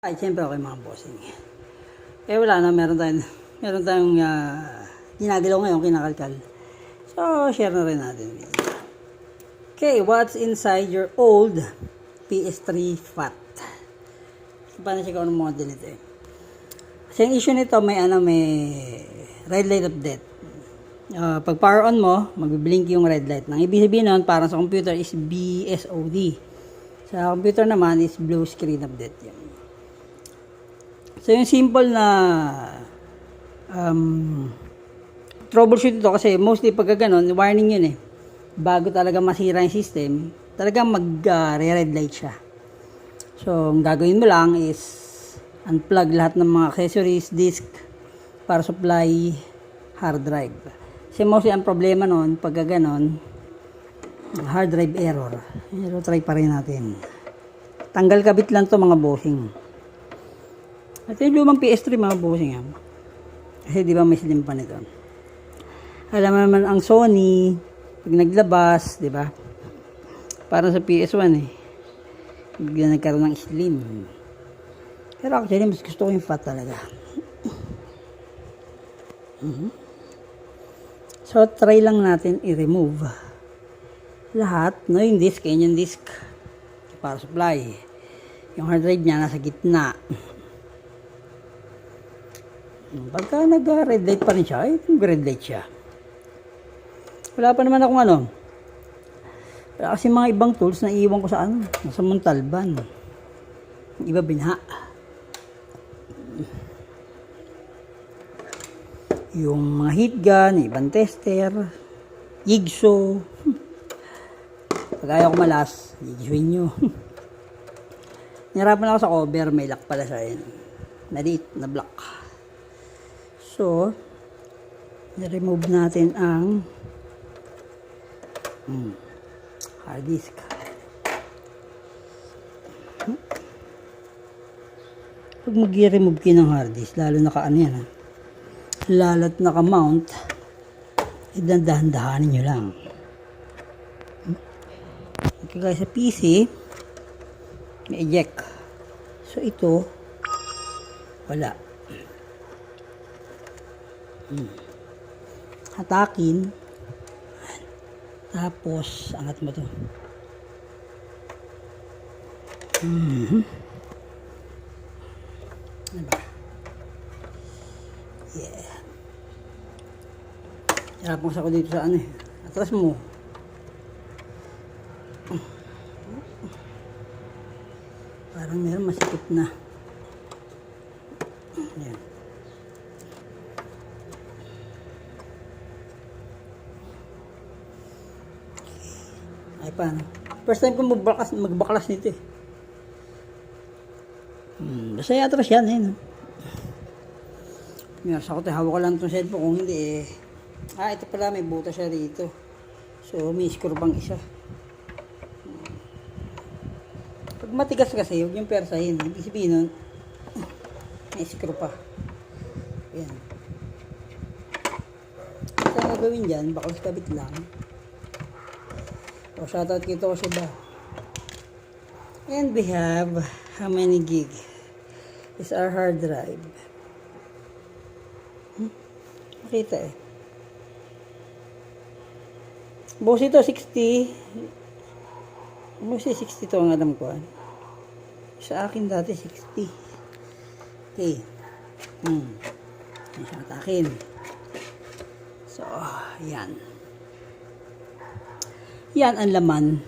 Ay, siyempre okay mga bossing. Wala na, meron tayong ginagalaw ngayon, kinakalkal. So, share na rin natin. Okay, what's inside your old PS3 FAT? Paano siya kung anong model ito eh. Kasi yung issue nito, may red light of death. Pag power on mo, magbiblink yung red light. Nang ibig sabihin nun, parang sa computer is BSOD. Sa computer naman is blue screen of death yun. So, yung simple na troubleshoot ito kasi mostly pagka ganon, warning yun eh. Bago talaga masira yung system, talagang mag-red light siya. So, ang gagawin mo lang is unplug lahat ng mga accessories, disk, para supply hard drive. Kasi mostly ang problema nun, pagka ganon, hard drive error. Pero try pa rin natin. Tanggal kabit lang to mga bossing. Ito yung lumang PS3 mga bossing yan. Kasi di ba may slim pa nito. Alam mo naman ang Sony, pag naglabas, di ba? Parang sa PS1 eh. Bigla nagkaroon ng slim. Pero actually, mas gusto ko yung fat talaga. So, try lang natin i-remove lahat. No, yung disk, yun yung disk. Para supply. Yung hard drive niya nasa gitna. Pagka nag-red light pa rin siya, ay red light siya. Wala pa naman akong wala kasi mga ibang tools na iiwan ko sa nasa Montalban. Iba binha. Yung mga heat gun, ibang tester, jigsaw. Pag ayaw ko malas, jigsawin nyo. Nahirapan ako sa cover, may lock pala siya yun. Na block. So, i-remove natin ang hard disk. Pag mag-remove kayo ng hard disk, lalo yan, lalo't naka-mount, dahan-dahanin nyo lang. Okay guys, sa PC, may eject. So, ito, wala. Hatakin. Tapos, angat mo to. Diba? Yeah. Harapos ako dito sa atras mo. Parang meron masikip na. Ayan. Ay paano? First time ko magbaklas nito eh. Basta atras yan eh. Sa ko hawak ko lang itong cellphone. Kung hindi ito pala may butas siya rito. So may screw pang isa. Pag matigas kasi, huwag yung persahin. Ibig sabihin nun, may screw pa. Ayan. Ito ang gagawin dyan, baklas kabit lang. O, shoutout kito ko siya ba. And we have, how many gig is our hard drive? Makita eh. Boss ito, 60. Mostly 60 to ang alam ko. Sa akin dati, 60. Okay. Yan siya atakin. So, yan. Yan ang laman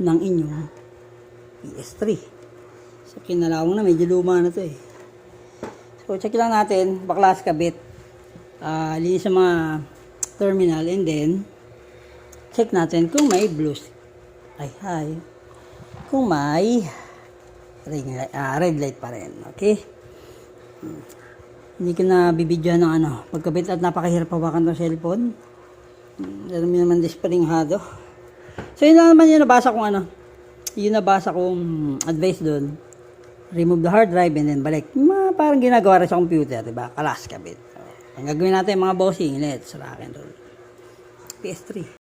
ng inyong PS3. So, kinalawang na, medyo luma na to eh. So, check lang natin, baklas kabit. Linis sa mga terminal and then, check natin kung may blue kung may red light pa rin. Okay? Hindi ko na bibidyohan ng pagkabit at napakahirap hawakan ng cellphone. Alam mo naman disparinghado. So, yun na naman yung nabasa kong yung nabasa kong advice doon. Remove the hard drive and then balik. Parang ginagawa rin sa computer, diba? Kalas kabit. Ang gagawin natin mga bossing, let's rock and roll. PS3.